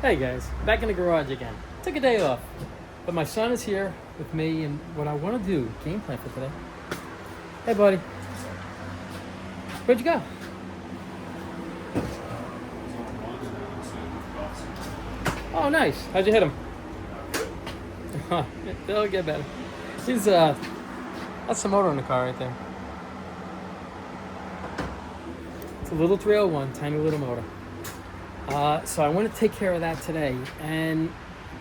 Hey guys, back in the garage again. Took a day off, but my son is here with me, and what I want to do, game plan for today. Hey buddy, where'd you go? Oh nice, how'd you hit him? They'll get better. He's that's the motor in the car right there. It's a little 301, tiny little motor. So I want to take care of that today. And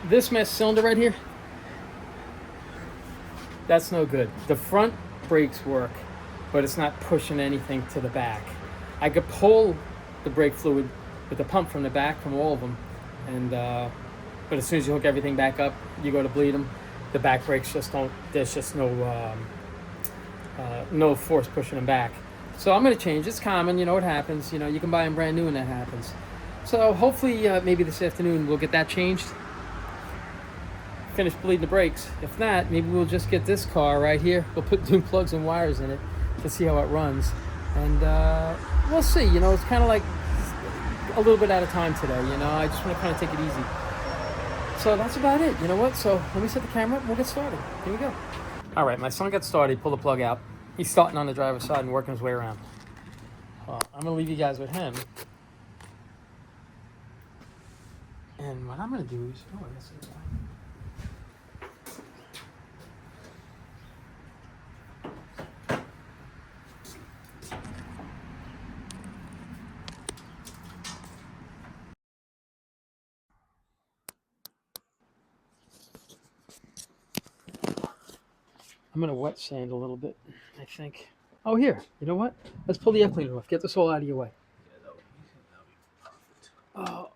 this mess cylinder right here, that's no good. The front brakes work, but it's not pushing anything to the back. I could pull the brake fluid with the pump from the back from all of them, and but as soon as you hook everything back up, you go to bleed them. The back brakes just don't. There's just no force pushing them back. So I'm going to change. It's common, you know. It happens. You know, you can buy them brand new, and that happens. So hopefully, maybe this afternoon we'll get that changed. Finish bleeding the brakes. If not, maybe we'll just get this car right here. We'll put new plugs and wires in it to see how it runs, and we'll see. You know, it's kind of like a little bit at a time today. You know, I just want to kind of take it easy. So that's about it. You know what? So let me set the camera up and we'll get started. Here we go. All right, my son got started. Pull the plug out. He's starting on the driver's side and working his way around. I'm gonna leave you guys with him. And what I'm going to do is, I guess I'm going to wet sand a little bit, I think. Oh, here. You know what? Let's pull the air cleaner off. Get this all out of your way. Oh.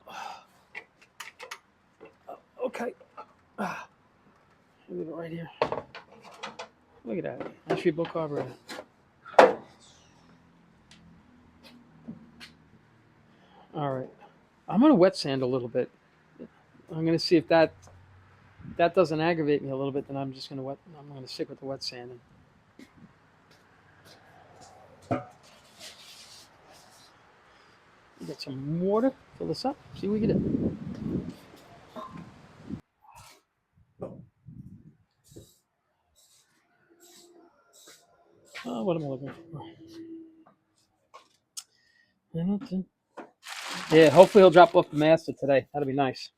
Okay. Leave it right here. Look at that. Nice rebuilt carburetor. All right. I'm going to wet sand a little bit. I'm going to see if that doesn't aggravate me a little bit. Then I'm just going to I'm going to stick with the wet sanding. Get some water. Fill this up. See what we can do. Oh, what am I looking for? Yeah, hopefully he'll drop off the master today. That'll be nice.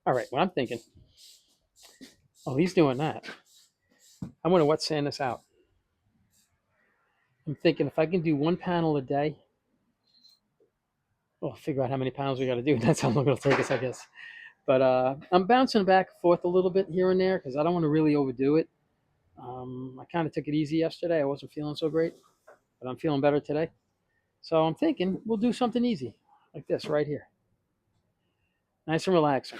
All right, what I'm thinking. Oh, he's doing that. I'm going to wet sand this out. I'm thinking if I can do one panel a day, we'll figure out how many panels we got to do. That's how long it'll take us, I guess. But I'm bouncing back and forth a little bit here and there because I don't want to really overdo it. I kind of took it easy yesterday. I wasn't feeling so great, but I'm feeling better today. So I'm thinking we'll do something easy like this right here. Nice and relaxing.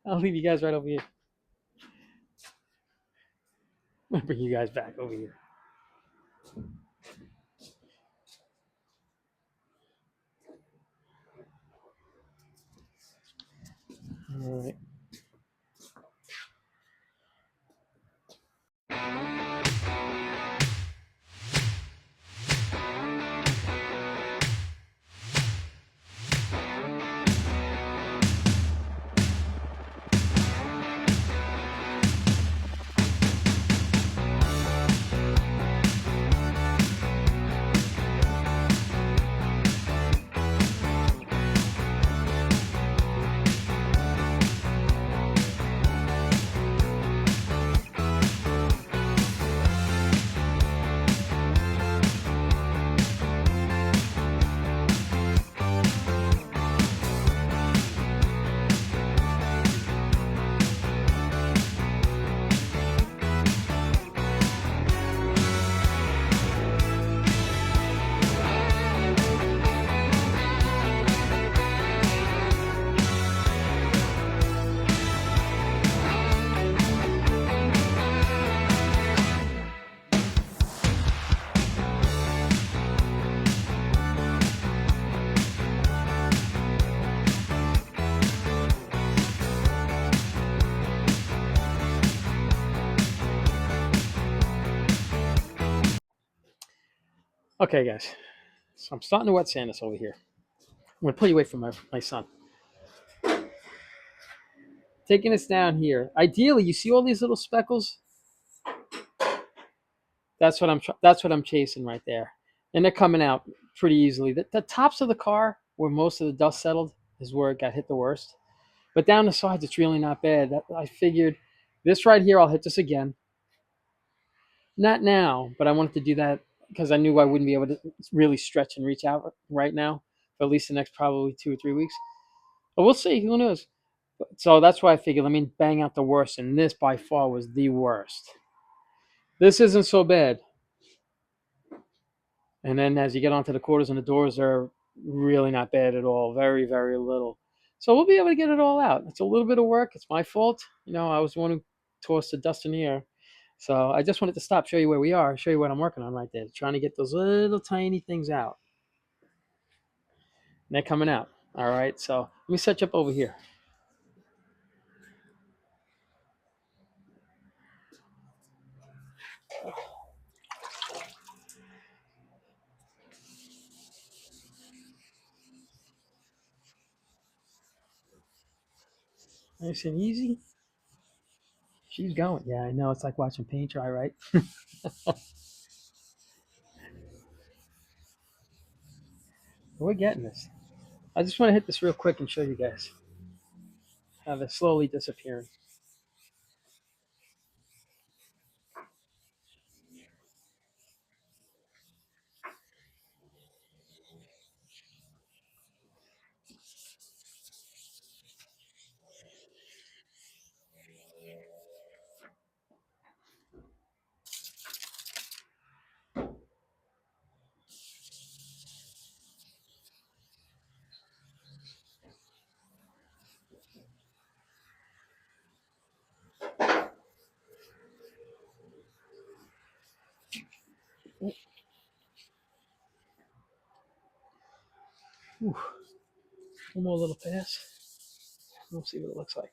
I'll leave you guys right over here. I'll bring you guys back over here. All right. Okay, guys. So I'm starting to wet sand this over here. I'm gonna pull you away from my son. Taking this down here. Ideally, you see all these little speckles? That's what I'm chasing right there. And they're coming out pretty easily. The tops of the car, where most of the dust settled, is where it got hit the worst. But down the sides, it's really not bad. I figured this right here, I'll hit this again. Not now, but I wanted to do that because I knew I wouldn't be able to really stretch and reach out right now for at least the next probably 2 or 3 weeks. But we'll see. Who knows? So that's why I figured let me bang out the worst. And this by far was the worst. This isn't so bad. And then as you get onto the quarters and the doors are really not bad at all. Very, very little. So we'll be able to get it all out. It's a little bit of work. It's my fault. I was the one who tossed the dust in the air. So I just wanted to stop, show you where we are, show you what I'm working on right there. Trying to get those little tiny things out. And they're coming out. All right. So let me set you up over here. Nice and easy. She's going. Yeah, I know. It's like watching paint dry, right? We're getting this. I just want to hit this real quick and show you guys how they're slowly disappearing. Whew. One more little pass. We'll see what it looks like.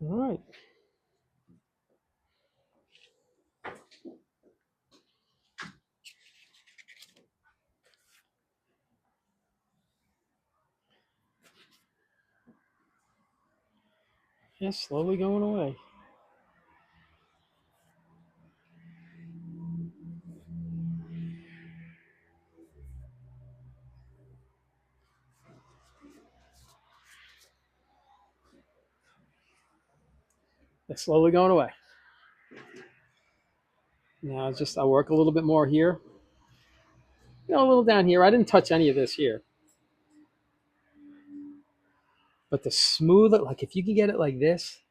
All right. Yeah, slowly going away. They're slowly going away. Now I'll work a little bit more here. A little down here. I didn't touch any of this here. But the smooth it, like if you can get it like this,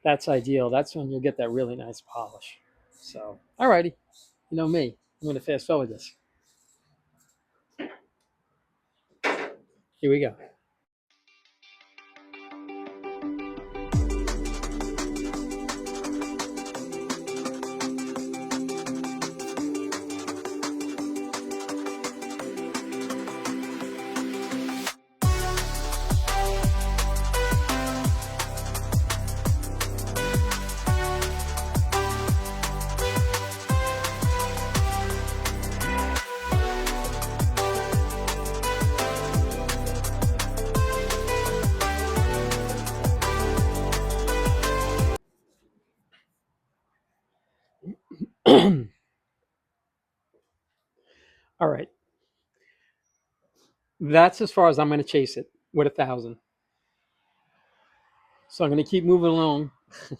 that's ideal. That's when you'll get that really nice polish. So, alrighty. You know me. I'm going to fast forward this. Here we go. All right. That's as far as I'm going to chase it with 1,000. So I'm going to keep moving along. I'm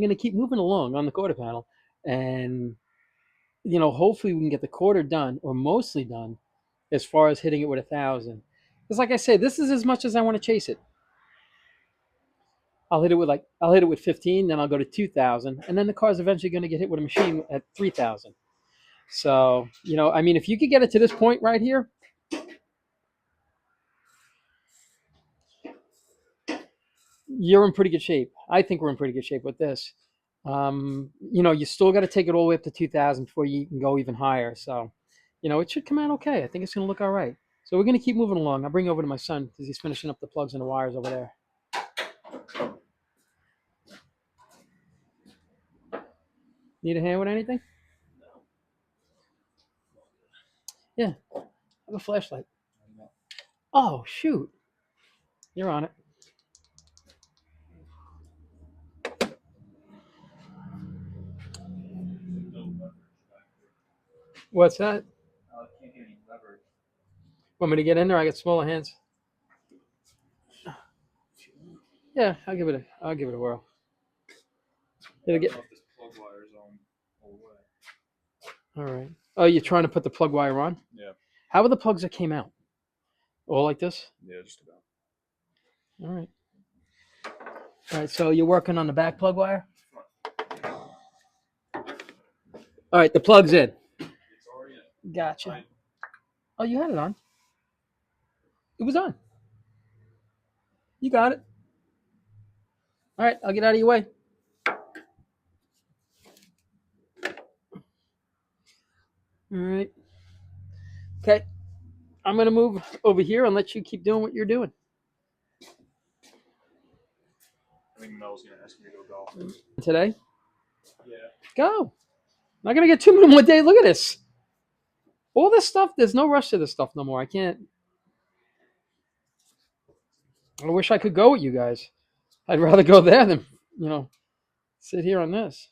going to keep moving along on the quarter panel. And, hopefully we can get the quarter done or mostly done as far as hitting it with 1,000. Because like I said, this is as much as I want to chase it. I'll hit it with 15, then I'll go to 2,000, and then the car's eventually going to get hit with a machine at 3,000. So, if you could get it to this point right here, you're in pretty good shape. I think we're in pretty good shape with this. You still got to take it all the way up to 2,000 before you can go even higher. So, it should come out okay. I think it's going to look all right. So we're going to keep moving along. I'll bring you over to my son because he's finishing up the plugs and the wires over there. Need a hand with anything? Yeah, I have a flashlight. Oh, shoot. You're on it. What's that? Want me to get in there? I got smaller hands. Yeah, I'll give it a whirl. It'll get. All right. Oh, you're trying to put the plug wire on? Yeah. How are the plugs that came out? All like this? Yeah, just about. All right. All right. So you're working on the back plug wire? All right. The plug's in. It's already in. Gotcha. Oh, you had it on. It was on. You got it. All right. I'll get out of your way. All right. Okay. I'm going to move over here and let you keep doing what you're doing. I think Mel's going to ask me to go golf. Today? Yeah. Go. I'm not going to get 2 minutes more day. Look at this. All this stuff, there's no rush to this stuff no more. I can't. I wish I could go with you guys. I'd rather go there than, sit here on this.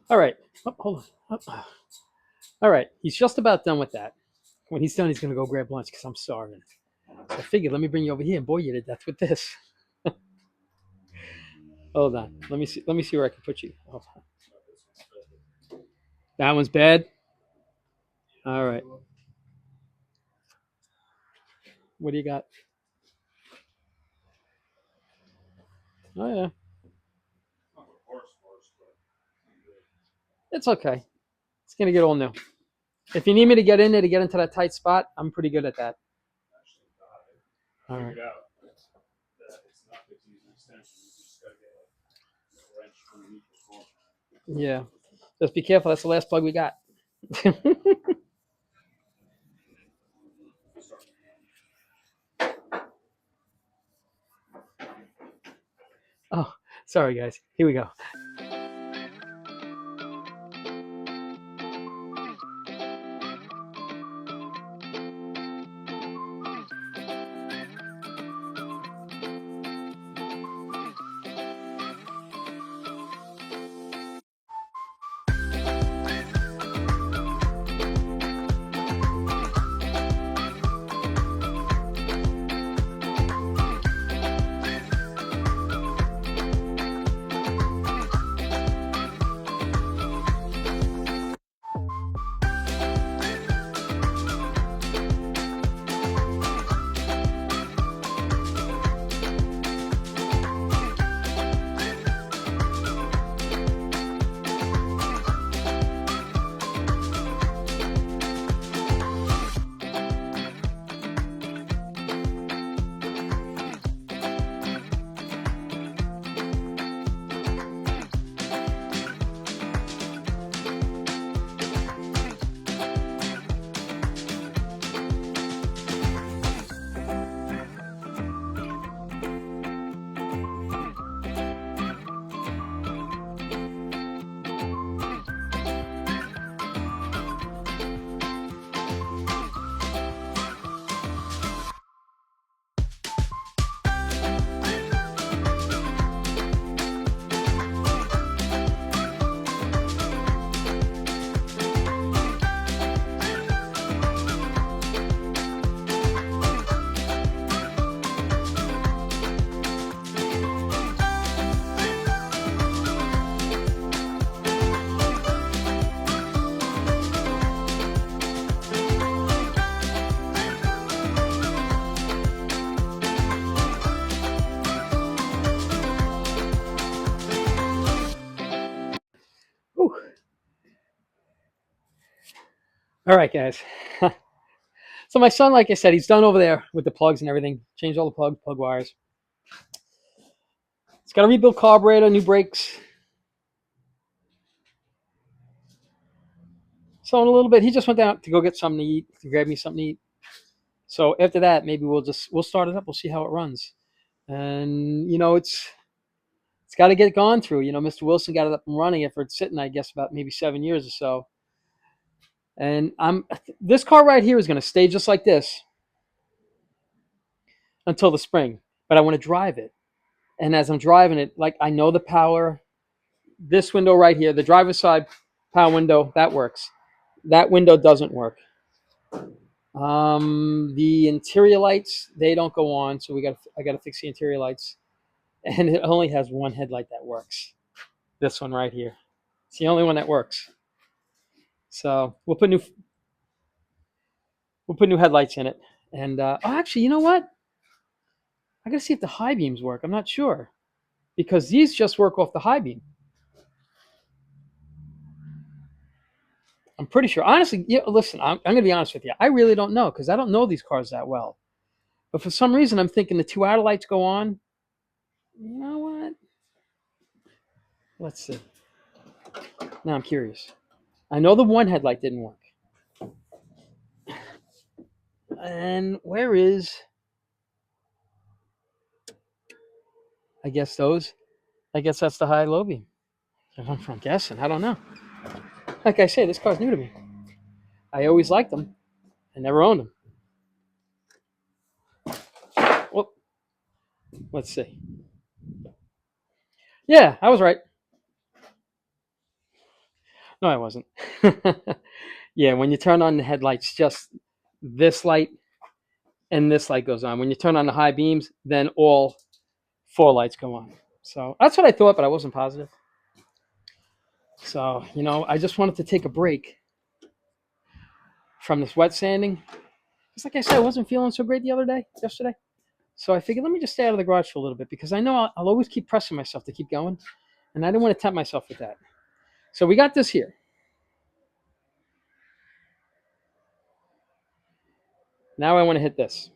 All right. Oh, hold on. Oh. All right. He's just about done with that. When he's done, he's going to go grab lunch because I'm starving. So I figured, let me bring you over here and bore you to death with this. Hold on. Let me see. Let me see where I can put you. Hold on. That one's bad. All right. What do you got? Oh yeah. It's okay. It's gonna get all new. If you need me to get in there to get into that tight spot, I'm pretty good at that. All right. Yeah. Just be careful. That's the last plug we got. Oh, sorry guys. Here we go. All right, guys. So my son, like I said, he's done over there with the plugs and everything. Changed all the plug wires. It's got a rebuilt carburetor, new brakes. So in a little bit, he just went down to go get something to eat, to grab me something to eat. So after that, maybe we'll start it up. We'll see how it runs. And it's got to get gone through. Mr. Wilson got it up and running after it's sitting, I guess, about maybe 7 years or so. And this car right here is going to stay just like this until the spring. But I want to drive it. And as I'm driving it, like I know the power. This window right here, the driver's side power window, that works. That window doesn't work. The interior lights, they don't go on, so I got to fix the interior lights. And it only has one headlight that works. This one right here. It's the only one that works. So we'll put new headlights in it. And actually, you know what? I got to see if the high beams work. I'm not sure because these just work off the high beam. I'm pretty sure. Honestly, listen, I'm going to be honest with you. I really don't know because I don't know these cars that well. But for some reason, I'm thinking the two outer lights go on. You know what? Let's see. Now I'm curious. I know the one headlight didn't work. And where is? I guess those. I guess that's the high low beam. I'm guessing. I don't know. Like I say, this car's new to me. I always liked them. I never owned them. Well, let's see. Yeah, I was right. No, I wasn't. Yeah, when you turn on the headlights, just this light and this light goes on. When you turn on the high beams, then all four lights go on. So that's what I thought, but I wasn't positive. So, I just wanted to take a break from this wet sanding. Just like I said, I wasn't feeling so great yesterday. So I figured, let me just stay out of the garage for a little bit because I know I'll always keep pressing myself to keep going. And I didn't want to tempt myself with that. So we got this here. Now I want to hit this.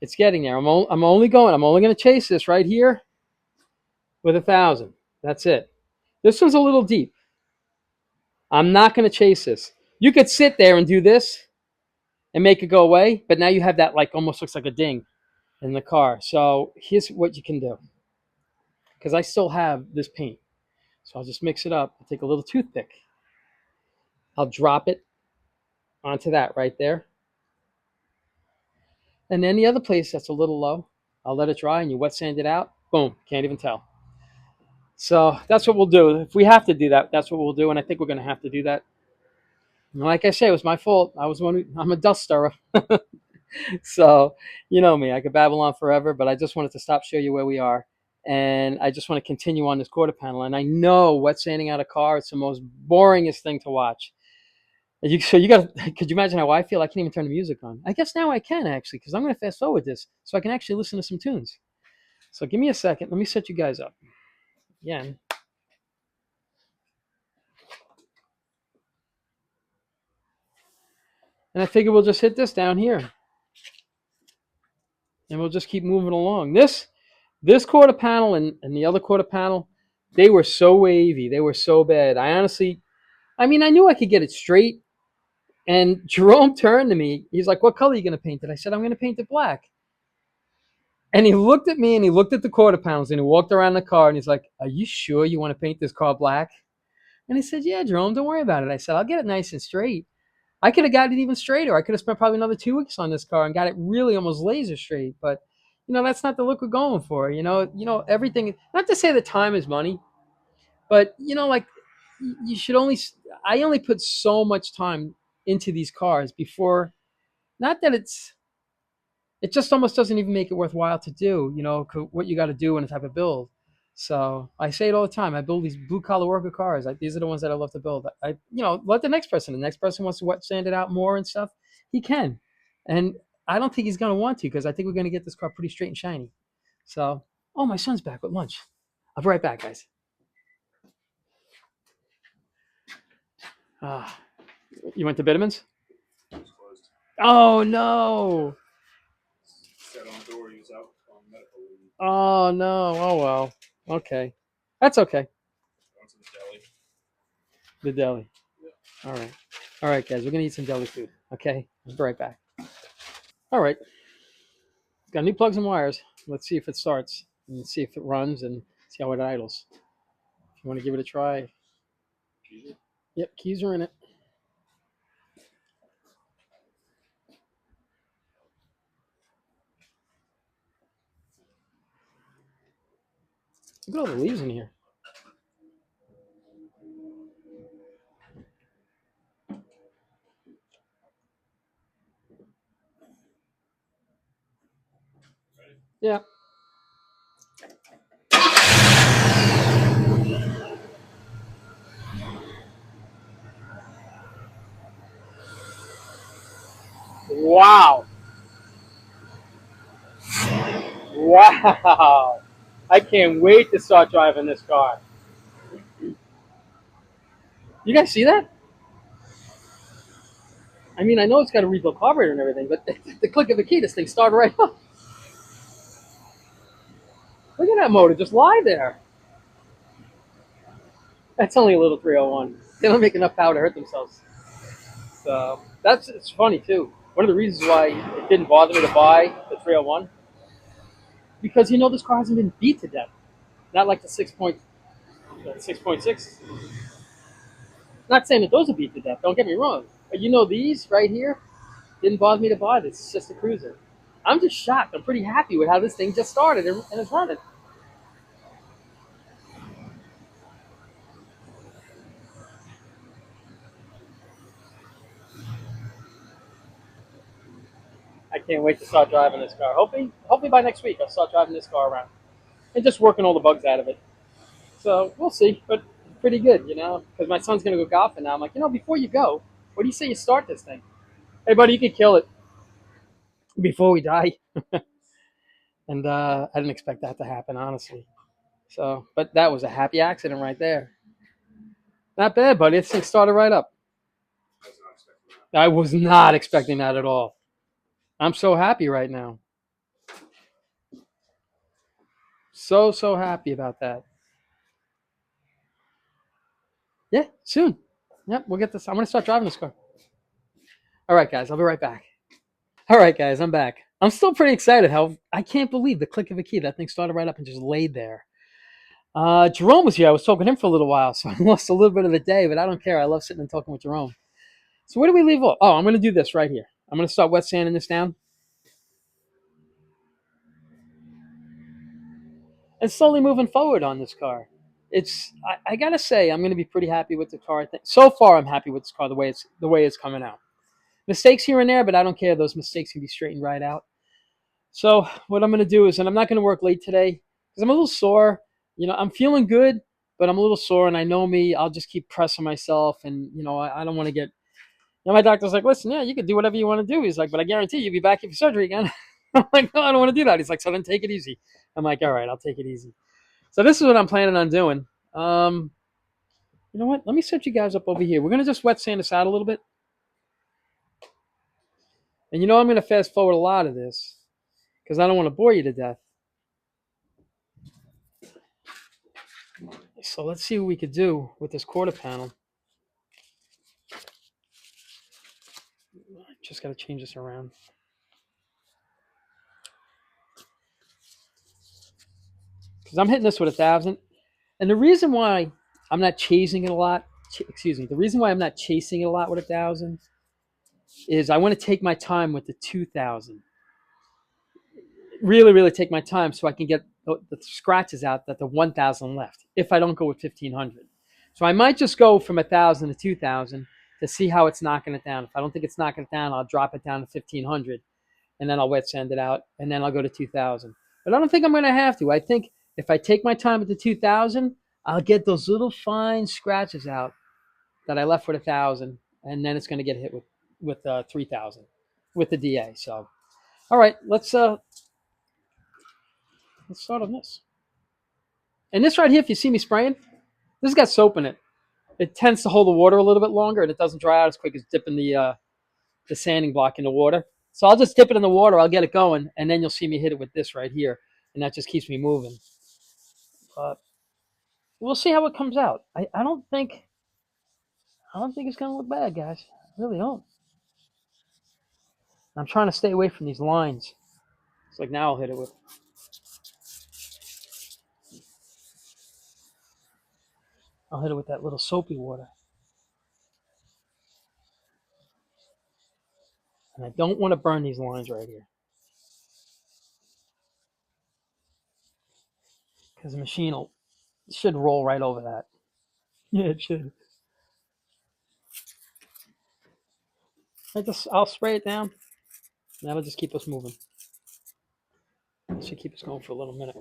It's getting there. I'm only going to chase this right here with 1,000. That's it. This one's a little deep. I'm not going to chase this. You could sit there and do this and make it go away, but now you have that like almost looks like a ding in the car. So here's what you can do. Because I still have this paint. So I'll just mix it up. I'll take a little toothpick. I'll drop it onto that right there. And then the other place that's a little low, I'll let it dry and you wet sand it out. Boom, can't even tell. So that's what we'll do. If we have to do that, that's what we'll do. And I think we're going to have to do that. And like I say, it was my fault. I'm a dust stirrer. So, you know me, I could babble on forever, but I just wanted to stop, show you where we are. And I just want to continue on this quarter panel. And I know wet sanding out a car, it's the most boringest thing to watch. So you got to, could you imagine how I feel? I can't even turn the music on. I guess now I can actually, because I'm going to fast forward this so I can actually listen to some tunes. So give me a second. Let me set you guys up. Again. And I figure we'll just hit this down here. And we'll just keep moving along. This quarter panel and the other quarter panel, they were so wavy. They were so bad. I knew I could get it straight. And Jerome turned to me. He's like, what color are you going to paint it? I said, I'm going to paint it black. And he looked at me and he looked at the quarter panels and he walked around the car and he's like, are you sure you want to paint this car black? And I said, yeah, Jerome, don't worry about it. I said, I'll get it nice and straight. I could have got it even straighter. I could have spent probably another 2 weeks on this car and got it really almost laser straight. But, that's not the look we're going for. Everything, not to say that time is money, but, like you should I only put so much time into these cars before, not that it just almost doesn't even make it worthwhile to do, what you got to do in a type of build. So I say it all the time. I build these blue collar worker cars. These are the ones that I love to build. Let the next person wants to wet sand it out more and stuff. He can. And I don't think he's going to want to because I think we're going to get this car pretty straight and shiny. So, oh, my son's back with lunch. I'll be right back, guys. Ah, you went to Bitterman's? It was closed. Oh no! Sat on the door. He was out on medical leave. Oh no! Oh well. Okay, that's okay. Went to the deli. The deli. Yeah. All right, guys. We're gonna eat some deli food. Okay, I'll be right back. All right, got new plugs and wires. Let's see if it starts and see if it runs and see how it idles. If you want to give it a try, Jesus. yep, keys are in it. Look at all the leaves in here. Yeah. Wow. Wow. I can't wait to start driving this car. You guys see that? I mean, I know it's got a rebuilt carburetor and everything, but the click of a key, this thing started right up. Look at that motor just lie there. That's only a little 301. They don't make enough power to hurt themselves. So that's it's funny too. One of the reasons why it didn't bother me to buy the 301 because this car hasn't been beat to death. Not like the 6.6. Not saying that those are beat to death. Don't get me wrong. But these right here didn't bother me to buy this. It's just a cruiser. I'm just shocked. I'm pretty happy with how this thing just started and it's running. I can't wait to start driving this car. Hopefully by next week I'll start driving this car around and just working all the bugs out of it. So we'll see, but pretty good, because my son's gonna go golfing now. I'm like, before you go, what do you say you start this thing? Hey, buddy, you can kill it before we die. And I didn't expect that to happen, honestly. So, but that was a happy accident right there. Not bad, buddy. This thing started right up. I was not expecting that. I was not expecting that at all. I'm so happy right now. So happy about that. Yeah, soon. Yep, we'll get this. I'm gonna start driving this car. All right, guys, I'll be right back. All right, guys, I'm back. I'm still pretty excited. How I can't believe the click of a key. That thing started right up and just laid there. Jerome was here. I was talking to him for a little while, so I lost a little bit of the day, but I don't care. I love sitting and talking with Jerome. So where do we leave off? Oh, I'm going to do this right here. I'm going to start wet sanding this down and slowly moving forward on this car. I gotta say I'm going to be pretty happy with the car. So far, I'm happy with this car the way it's coming out. Mistakes here and there, but I don't care. Those mistakes can be straightened right out. So what I'm going to do is, and I'm not going to work late today because I'm a little sore. I'm feeling good, but I'm a little sore, and I know me. I'll just keep pressing myself, and I don't want to get. My doctor's like, listen, yeah, you can do whatever you want to do. He's like, but I guarantee you'll be back here for surgery again. I'm like, no, I don't want to do that. He's like, so then take it easy. I'm like, all right, I'll take it easy. So this is what I'm planning on doing. You know what? Let me set you guys up over here. We're gonna just wet sand this out a little bit, and I'm gonna fast forward a lot of this because I don't want to bore you to death. So let's see what we could do with this quarter panel. Just got to change this around. Because I'm hitting this with 1,000. And the reason why I'm not chasing it a lot, the reason why I'm not chasing it a lot with 1,000 is I want to take my time with the 2,000. Really, really take my time so I can get the scratches out that the 1,000 left if I don't go with 1,500. So I might just go from 1,000 to 2,000 to see how it's knocking it down. If I don't think it's knocking it down, I'll drop it down to 1,500 and then I'll wet sand it out and then I'll go to 2,000. But I don't think I'm going to have to. I think if I take my time at the 2,000, I'll get those little fine scratches out that I left with 1,000, and then it's going to get hit with 3,000 with the DA. So, all right, let's start on this. And this right here, if you see me spraying, this has got soap in it. It tends to hold the water a little bit longer, and it doesn't dry out as quick as dipping the sanding block in the water. So I'll just dip it in the water. I'll get it going, and then you'll see me hit it with this right here, and that just keeps me moving. But we'll see how it comes out. I don't think it's gonna look bad, guys. I really don't. I'm trying to stay away from these lines. It's like now I'll hit it with that little soapy water. And I don't want to burn these lines right here. Because the machine should roll right over that. Yeah, it should. I'll spray it down. That'll just keep us moving. It should keep us going for a little minute.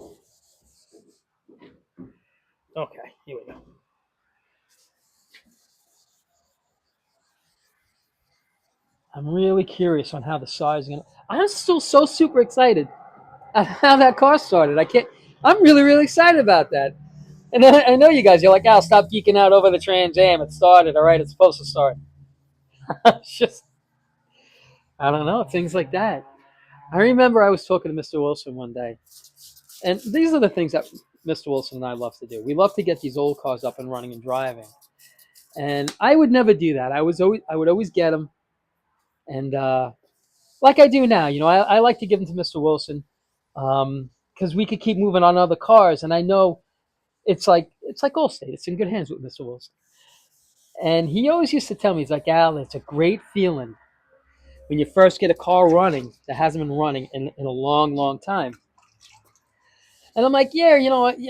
Okay, here we go. I'm really curious on how the size is gonna. I'm still so super excited at how that car started. I can't. I'm really really excited about that. And then I know you guys. You're like, "Al, stop geeking out over the Trans Am. It started. All right, it's supposed to start." It's just, I don't know, things like that. I remember I was talking to Mr. Wilson one day, and these are the things that Mr. Wilson and I love to do. We love to get these old cars up and running and driving. And I would never do that. I would always get them, and like I do now. I like to give them to Mr. Wilson because we could keep moving on other cars, and I know it's like Allstate. It's in good hands with Mr. Wilson. And he always used to tell me, he's like, Al, it's a great feeling when you first get a car running that hasn't been running in a long, long time. And I'm like, yeah,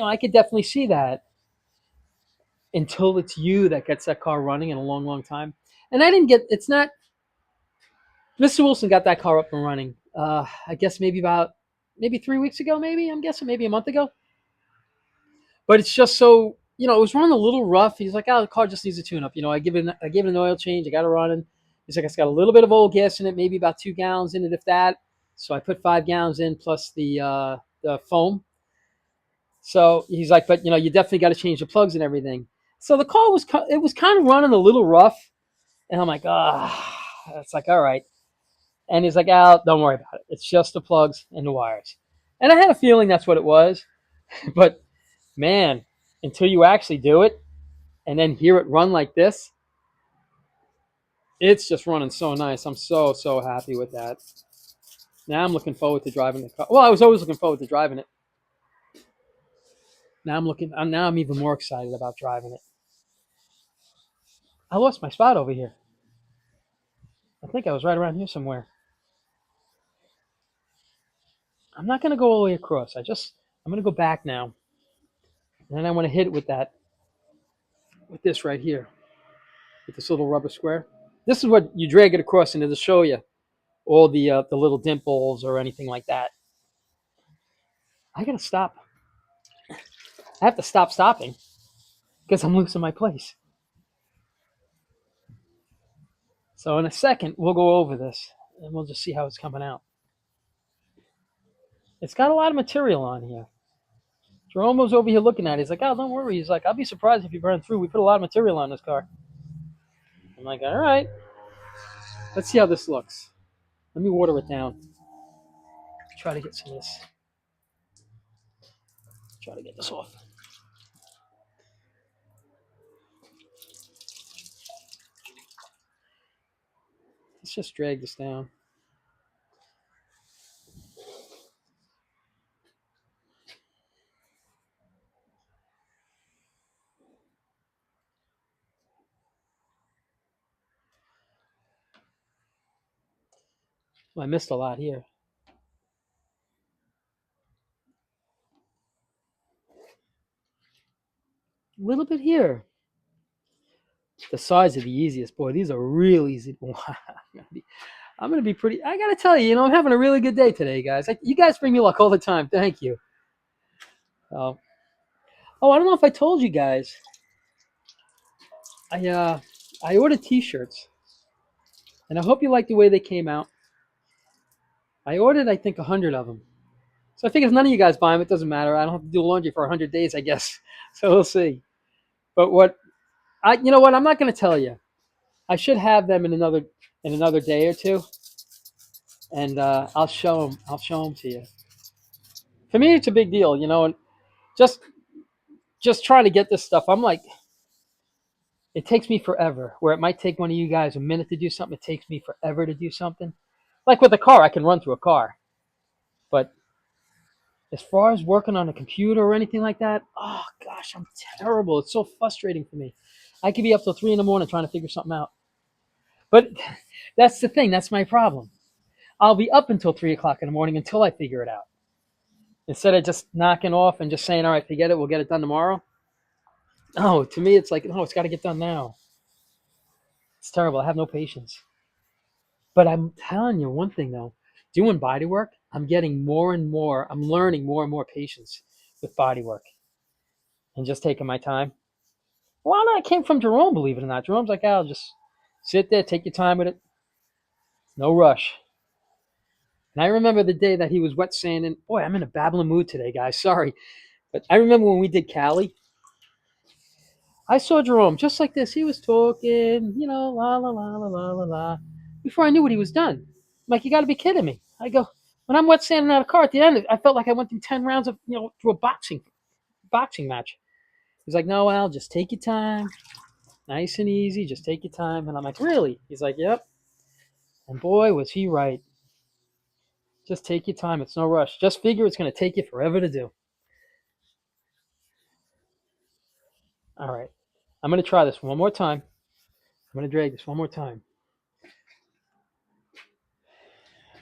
I could definitely see that until it's you that gets that car running in a long, long time. And it's not, Mr. Wilson got that car up and running, I guess maybe 3 weeks ago, maybe, I'm guessing, maybe a month ago. But it's just so, it was running a little rough. He's like, oh, the car just needs a tune up. I give it an oil change. I got it running. He's like, it's got a little bit of old gas in it, maybe about 2 gallons in it, if that. So I put 5 gallons in plus the foam. So he's like, but you definitely got to change the plugs and everything. So the car was kind of running a little rough, and I'm like, it's like, all right. And he's like, don't worry about it. It's just the plugs and the wires. And I had a feeling that's what it was, but man, until you actually do it and then hear it run like this, it's just running so nice. I'm so so happy with that. Now I'm looking forward to driving the car. Well, I was always looking forward to driving it. Now I'm even more excited about driving it. I lost my spot over here. I think I was right around here somewhere. I'm not going to go all the way across. I'm going to go back now. And then I want to hit it with this right here, with this little rubber square. This is what you drag it across into to show you all the little dimples or anything like that. I got to stop. I have to stop stopping because I'm losing my place. So in a second, we'll go over this and we'll just see how it's coming out. It's got a lot of material on here. Jerome was over here looking at it. He's like, oh, don't worry. He's like, I'll be surprised if you burn through. We put a lot of material on this car. I'm like, all right. Let's see how this looks. Let me water it down. Try to get some of this. Try to get this off. Let's just drag this down. Well, I missed a lot here. A little bit here. The sides are the easiest. Boy, these are real easy. I'm gonna be pretty. I gotta tell you, I'm having a really good day today, guys. You guys bring me luck all the time. Thank you. Oh, I don't know if I told you guys. I ordered T-shirts, and I hope you like the way they came out. I ordered, I think, 100 of them. So I think if none of you guys buy them, it doesn't matter. I don't have to do laundry for 100 days, I guess. So we'll see. But what You know what? I'm not going to tell you. I should have them in another day or two, and I'll show them. I'll show them to you. For me, it's a big deal, you know. And just just trying to get this stuff, I'm like, it takes me forever. Where it might take one of you guys a minute to do something, it takes me forever to do something. Like with a car, I can run through a car, but as far as working on a computer or anything like that, oh gosh, I'm terrible. It's so frustrating for me. I could be up till 3 in the morning trying to figure something out. But that's the thing. That's my problem. I'll be up until 3 o'clock in the morning until I figure it out. Instead of just knocking off and just saying, "All right, forget it. We'll get it done tomorrow." No, to me, it's like, no, it's got to get done now. It's terrible. I have no patience. But I'm telling you one thing though, doing body work, I'm getting more and more. I'm learning more and more patience with body work and just taking my time. Well, no, I came from Jerome, believe it or not. Jerome's like, I'll just sit there, take your time with it, no rush. And I remember the day that he was wet sanding. Boy, I'm in a babbling mood today, guys. Sorry. But I remember when we did Cali, I saw Jerome just like this. He was talking, la la la la la la la. Before I knew what he was done, I'm like, you got to be kidding me. I go, when I'm wet sanding out a car at the end, I felt like I went through 10 rounds of, through a boxing match. He's like, no, Al, just take your time, nice and easy, just take your time. And I'm like, really? He's like, yep. And boy, was he right. Just take your time. It's no rush. Just figure it's going to take you forever to do. All right. I'm going to try this one more time. I'm going to drag this one more time.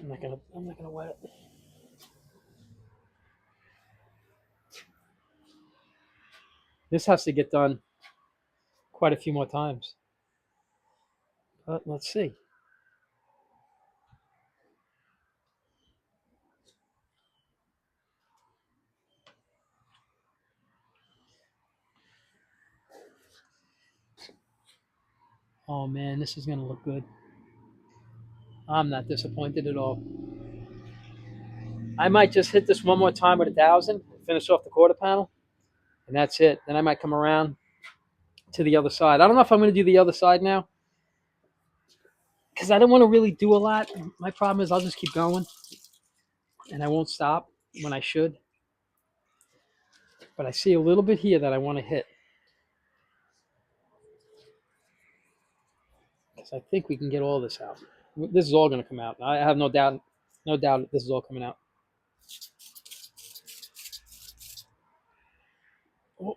I'm not gonna wet it. This has to get done quite a few more times. But let's see. Oh man, this is gonna look good. I'm not disappointed at all. I might just hit this one more time with 1,000, finish off the quarter panel, and that's it. Then I might come around to the other side. I don't know if I'm gonna do the other side now because I don't want to really do a lot. My problem is I'll just keep going and I won't stop when I should. But I see a little bit here that I want to hit because I think we can get all this out. This is all going to come out. I have no doubt that this is all coming out. Oh.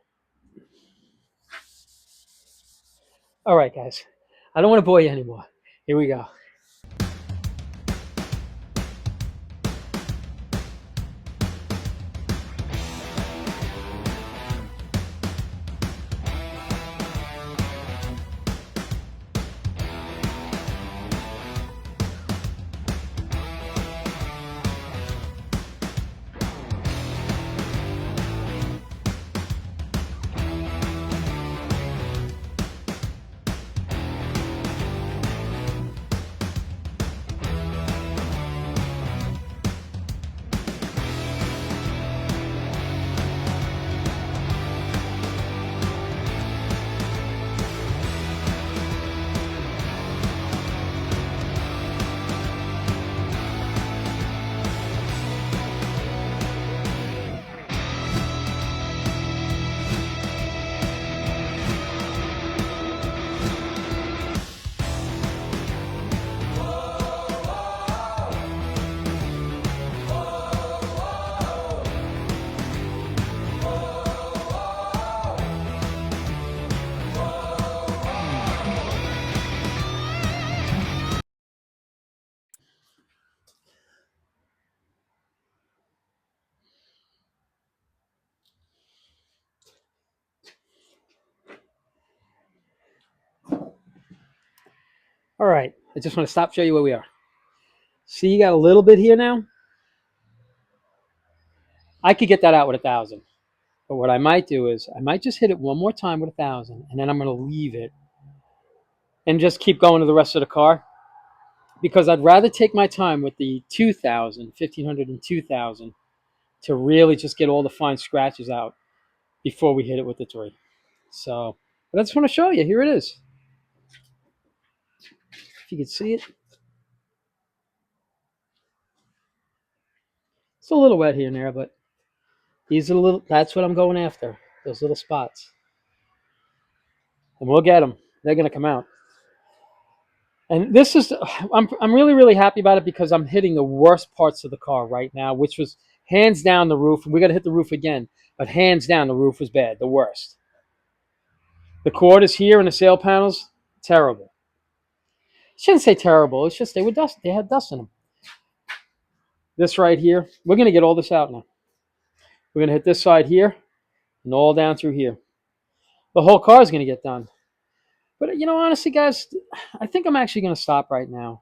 All right, guys. I don't want to bore you anymore. Here we go. All right. I just want to stop, show you where we are. See, you got a little bit here now. I could get that out with 1,000. But what I might do is I might just hit it one more time with 1,000, and then I'm going to leave it and just keep going to the rest of the car because I'd rather take my time with the 2,000, 1,500 and 2,000 to really just get all the fine scratches out before we hit it with the 3. So But I just want to show you. Here it is. If you can see it. It's a little wet here and there, but these are the little. That's what I'm going after. Those little spots, and we'll get them. They're gonna come out. And this is, I'm really really happy about it because I'm hitting the worst parts of the car right now, which was hands down the roof. We got to hit the roof again, but hands down the roof was bad, the worst. The cord is here and the sail panels, terrible. I shouldn't say terrible. It's just they were dust. They had dust in them. This right here, we're gonna get all this out now. We're gonna hit this side here and all down through here. The whole car is gonna get done. But honestly, guys, I think I'm actually gonna stop right now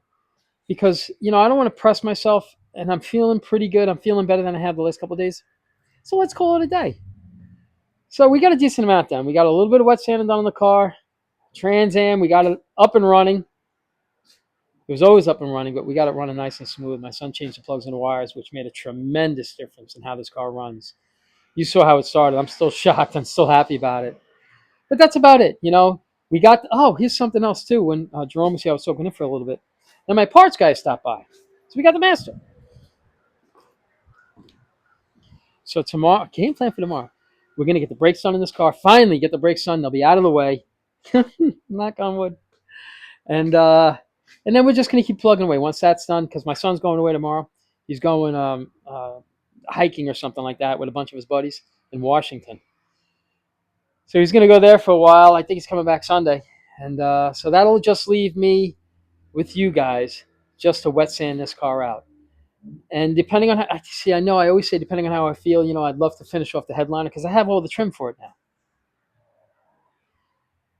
because I don't want to press myself, and I'm feeling pretty good. I'm feeling better than I have the last couple of days. So let's call it a day. So we got a decent amount done. We got a little bit of wet sanding done on the car. Trans Am, we got it up and running. It was always up and running, but we got it running nice and smooth. My son changed the plugs and the wires, which made a tremendous difference in how this car runs. You saw how it started. I'm still shocked. I'm still happy about it. But that's about it. We got, here's something else too. When Jerome was here, I was soaking in for a little bit. Then my parts guy stopped by. So we got the master. So tomorrow, game plan for tomorrow. We're going to get the brakes done in this car. Finally get the brakes done. They'll be out of the way. Knock on wood. And then we're just going to keep plugging away. Once that's done, because my son's going away tomorrow. He's going hiking or something like that with a bunch of his buddies in Washington. So he's going to go there for a while. I think he's coming back Sunday. And so that'll just leave me with you guys just to wet sand this car out. And depending on how, I know I always say depending on how I feel, I'd love to finish off the headliner because I have all the trim for it now.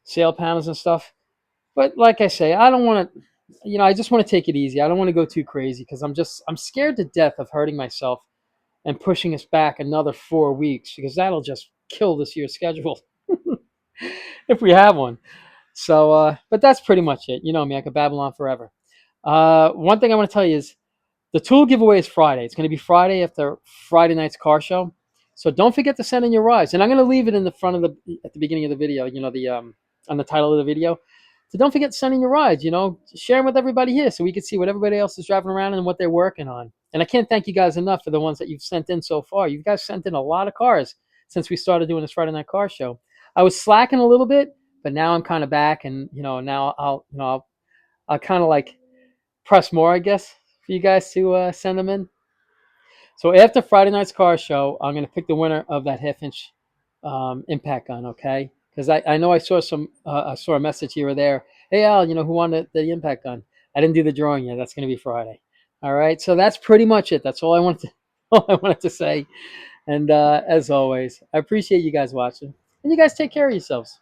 Sail panels and stuff. But like I say, I don't want to, I just want to take it easy. I don't want to go too crazy because I'm scared to death of hurting myself and pushing us back another 4 weeks because that'll just kill this year's schedule if we have one. So, but that's pretty much it. You know me, I could babble on forever. One thing I want to tell you is the tool giveaway is Friday. It's going to be Friday after Friday night's car show. So don't forget to send in your rides. And I'm going to leave it in the front of at the beginning of the video, on the title of the video. So don't forget to send in your rides, share them with everybody here so we can see what everybody else is driving around and what they're working on. And I can't thank you guys enough for the ones that you've sent in so far. You guys sent in a lot of cars since we started doing this Friday night car show. I was slacking a little bit, but now I'm kind of back, and now I'll kind of like press more, I guess, for you guys to send them in. So after Friday night's car show, I'm going to pick the winner of that half-inch impact gun, okay? Because I know I saw a message here or there. Hey Al, who won the impact gun? I didn't do the drawing yet. That's going to be Friday. All right. So that's pretty much it. That's all I wanted to say. And as always, I appreciate you guys watching. And you guys take care of yourselves.